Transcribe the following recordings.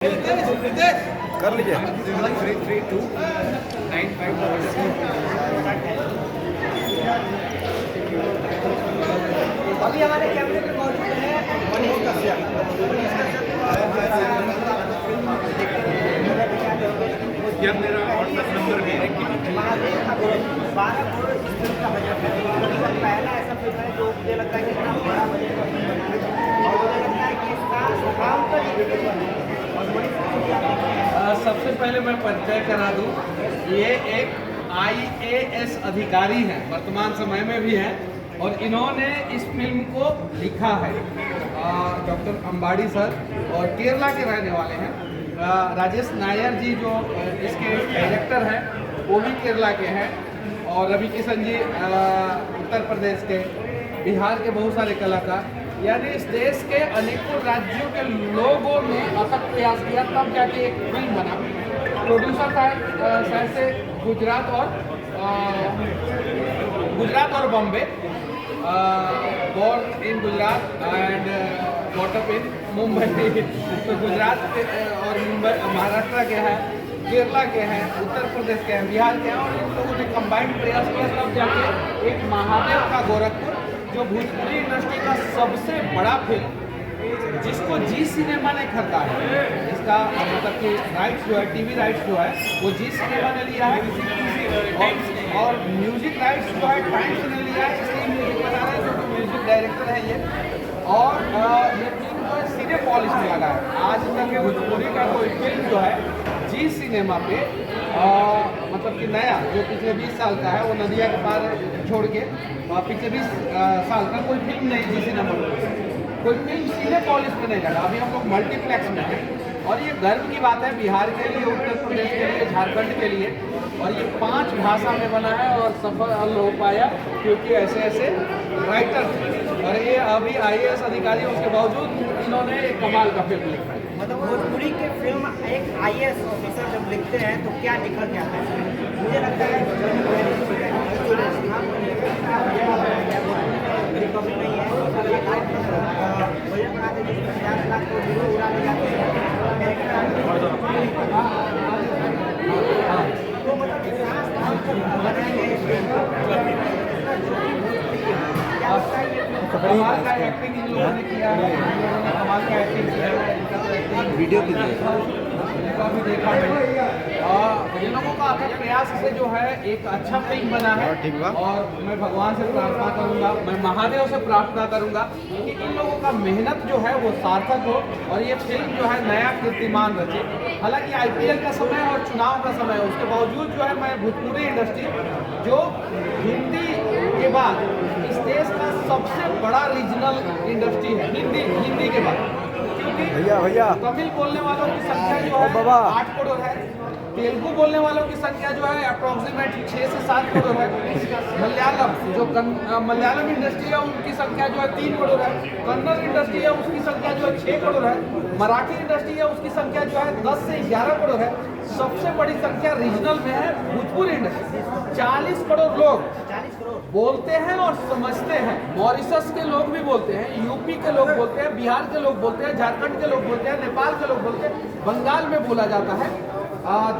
कर लीजिए। 33295। अभी हमारे कैमरे पे मौजूद है मनीष कश्यप। मेरा व्हाट्सएप नंबर भी है। महादेव का 12 करोड़ इस फिल्म का बजट है। पहला ऐसा फिल्म है जो मुझे लगता है कि इतना बड़ा बजट का फिल्म बना है और मुझे लगता है कि इसका काम कर सबसे पहले मैं परिचय करा दूं, ये एक IAS अधिकारी हैं, वर्तमान समय में भी हैं और इन्होंने इस फिल्म को लिखा है। डॉक्टर अंबाड़ी सर और केरला के रहने वाले हैं। राजेश नायर जी जो इसके डायरेक्टर हैं वो भी केरला के हैं और रवि किशन जी उत्तर प्रदेश के, बिहार के बहुत सारे कलाकार, यानी इस देश के अनेकों राज्यों के लोगों ने अथक प्रयास किया तब जाके एक फिल्म बना। प्रोड्यूसर था शायद से गुजरात और Bombay, born in Gujarat and brought up in Mumbai. तो गुजरात के और मुंबई, महाराष्ट्र के हैं, केरला के हैं, उत्तर प्रदेश के हैं, बिहार के हैं और इन लोगों ने कंबाइंड प्रयास किया तब जाके एक महादेव का गोरखपुर, जो भोजपुरी इंडस्ट्री का सबसे बड़ा फिल्म, जिसको जी सिनेमा ने खरीदा है, इसका मतलब कि राइट्स जो है, टीवी राइट्स जो है वो जी सिनेमा ने लिया है और म्यूजिक राइट्स जो है टाइम्स ने लिया है। इसलिए म्यूजिक बना रहे हैं जो म्यूजिक डायरेक्टर है ये, और ये फिल्म जो है सीधे पॉलिश में लगा है। आज तक भोजपुरी का कोई फिल्म जो है जी सिनेमा पे मतलब कि नया जो पिछले 20 साल का है, वो नदिया के पार छोड़ के पिछले 20 साल का कोई फिल्म नहीं जी सिनेमा पे, कोई फिल्म सीधे पॉलिश में नहीं लगा। अभी हम लोग मल्टीप्लेक्स में हैं और ये गर्व की बात है बिहार के लिए, उत्तर प्रदेश के लिए, झारखंड के लिए, और ये 5 भाषा में बना है और सफल हो पाया क्योंकि ऐसे ऐसे राइटर थे और ये अभी IAS अधिकारी उसके बावजूद इन्होंने एक कमाल का फिल्म लिखा है। मतलब भोजपुरी के फिल्म एक IAS ऑफिसर जब लिखते हैं तो क्या निकल के आता है? मुझे लगता है रिकवरी नहीं है, बजट बनाते 50 लाख तो उड़ा दिया तो मतलब कमाल का एक्टिंग इन लोगों ने किया है, कमाल का एक्टिंग किया है, वीडियो भी देखा मैंने। इन लोगों का अथक प्रयास से जो है एक अच्छा फिल्म बना है और मैं भगवान से प्रार्थना करूंगा, मैं महादेव से प्रार्थना करूंगा कि इन लोगों का मेहनत जो है वो सार्थक हो और ये फिल्म जो है नया कीर्तिमान रचे। हालांकि IPL का समय और चुनाव का समय है, उसके बावजूद जो है मैं भोजपुरी इंडस्ट्री जो हिंदी के बाद इस देश का सबसे बड़ा रीजनल इंडस्ट्री है, हिंदी के बाद, क्योंकि भैया तमिल बोलने वालों की संख्या जो है 8 करोड़ है, तेलुगु बोलने वालों की संख्या जो है अप्रोक्सीमेट 6 से 7 करोड़ है, मलयालम जो मलयालम इंडस्ट्री है उनकी संख्या जो है 3 करोड़ है, कन्नड़ इंडस्ट्री है उसकी संख्या जो है 6 करोड़ है, मराठी इंडस्ट्री है उसकी संख्या जो है 10 से 11 करोड़ है। सबसे बड़ी संख्या रीजनल में है भोजपुरी इंडस्ट्री। 40 करोड़ लोग बोलते हैं और समझते हैं, मॉरिशस के लोग भी बोलते हैं, यूपी के लोग बोलते हैं, बिहार के लोग बोलते हैं, झारखंड के लोग बोलते हैं, नेपाल के लोग बोलते हैं, बंगाल में बोला जाता है,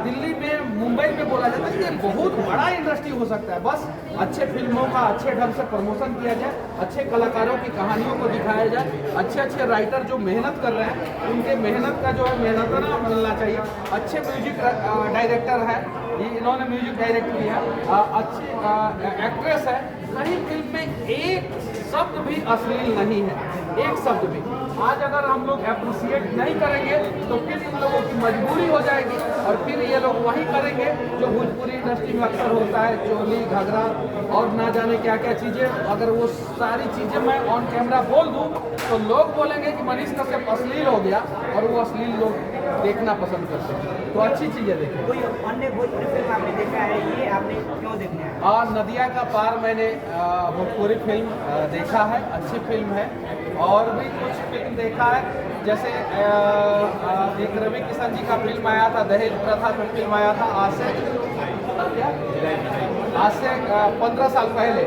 दिल्ली में, मुंबई में बोला जाता है। ये बहुत बड़ा इंडस्ट्री हो सकता है, बस अच्छे फिल्मों का अच्छे ढंग से प्रमोशन किया जाए, अच्छे कलाकारों की कहानियों को दिखाया जाए, अच्छे राइटर जो मेहनत कर रहे हैं उनके मेहनत का जो है मेहनताना मिलना चाहिए, अच्छे म्यूजिक डायरेक्टर है, इन्होंने म्यूजिक डायरेक्ट किया, अच्छी एक्ट्रेस है। कहीं फिल्म में एक शब्द भी अश्लील नहीं है, एक शब्द भी। आज अगर हम लोग अप्रिशिएट नहीं करेंगे तो फिर इन लोगों की मजबूरी हो जाएगी और फिर ये लोग वही करेंगे जो भोजपुरी इंडस्ट्री में अक्सर होता है, चोली घघरा और ना जाने क्या क्या चीज़ें। अगर वो सारी चीज़ें मैं ऑन कैमरा बोल दूँ तो लोग बोलेंगे कि मनीष कश्यप अश्लील हो गया और वो अश्लील लोग देखना पसंद करते हैं। तो अच्छी चीज़ें देखें। कोई अन्य भोजपुरी फिल्म आपने देखा है, ये आपने क्यों देखना है? और नदिया का पार मैंने भोजपुरी फिल्म देखा है, अच्छी फिल्म है, और भी कुछ फिल्म देखा है, जैसे एक रवि किशन जी का फिल्म आया था, दहेज प्रथा पर फिल्म आया था आज से 15 साल पहले।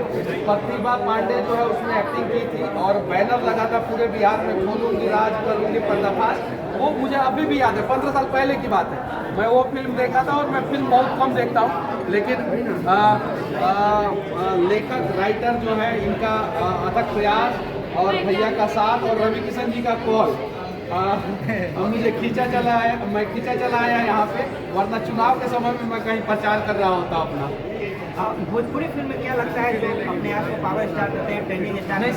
प्रतिभा पांडे जो है उसने एक्टिंग की थी और बैनर लगा था पूरे बिहार में, खोलूंगी राज करूंगी पर्दाफाश। वो मुझे अभी भी याद है, 15 साल पहले की बात है। मैं वो फिल्म देखा था और मैं फिल्म बहुत कम देखता हूँ, लेकिन लेखक राइटर जो है इनका अथक प्रयास और भैया का साथ और रवि किशन जी का कॉल मुझे खींचा चला आया यहाँ पे, वरना चुनाव के समय में मैं कहीं प्रचार कर रहा होता अपना। भोजपुरी फिल्म में क्या लगता है जो अपने आप को पावर स्टार करते हैं, ट्रेंडिंग स्टार? नहीं,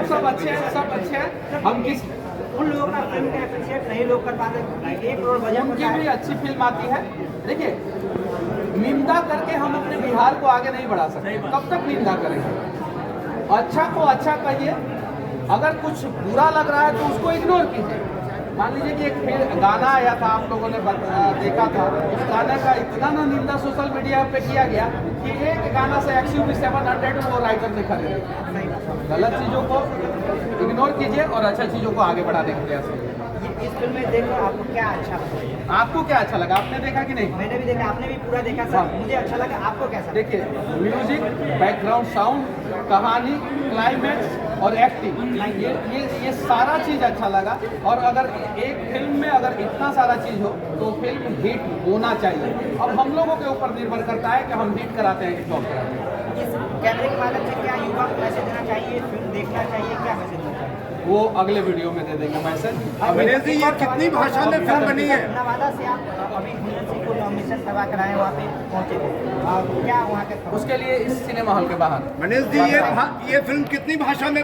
सब अच्छे हैं, सब अच्छे हैं। हम किस उन लोगों का फिल्म का अप्रिशिएट नहीं लोग कर पाते, 1 करोड़ बजट उनकी भी अच्छी फिल्म आती है। देखिए, निंदा करके हम अपने बिहार को आगे नहीं बढ़ा सकते। कब तक निंदा करेंगे? अच्छा को अच्छा कहिए, अगर कुछ बुरा लग रहा है तो उसको इग्नोर कीजिए। मान लीजिए कि एक फिर गाना आया था, आप लोगों ने देखा था, उस गाने का इतना ना निंदा सोशल मीडिया पे किया गया कि एक गाना से XUV 700 वो राइटर ने खरीदे। गलत चीज़ों को इग्नोर कीजिए और अच्छा चीज़ों को आगे बढ़ाने का प्रयास कीजिए। इस फिल्म में देखो आपको क्या अच्छा लगा? आपको क्या अच्छा लगा? आपने देखा कि नहीं? मैंने भी देखा, आपने भी पूरा देखा सर। मुझे अच्छा लगा, आपको कैसा? देखिए, म्यूजिक, बैकग्राउंड साउंड, कहानी, क्लाइमैक्स और एक्टिंग, ये सारा चीज़ अच्छा लगा। और अगर एक फिल्म में अगर इतना सारा चीज़ हो तो फिल्म हिट होना चाहिए। अब हम लोगों के ऊपर निर्भर करता है कि हम हिट कराते हैं कि फ्लॉप कराते हैं। इस कैमरे के माध्यम से क्या युवा को मैसेज देना चाहिए, फिल्म देखना चाहिए, क्या मैसेज देना चाहिए? वो अगले वीडियो में दे देंगे मैसेज। अभिनय जी, ये कितनी भाषा में फिल्म बनी है? नवादा से आप अभी भूलन सिंह को नॉमिनेशन करवा कर आए, वहाँ पे पहुँचे थे, क्या वहाँ के? उसके लिए इस सिनेमा हॉल के बाहर मनीष जी, ये फिल्म कितनी भाषा में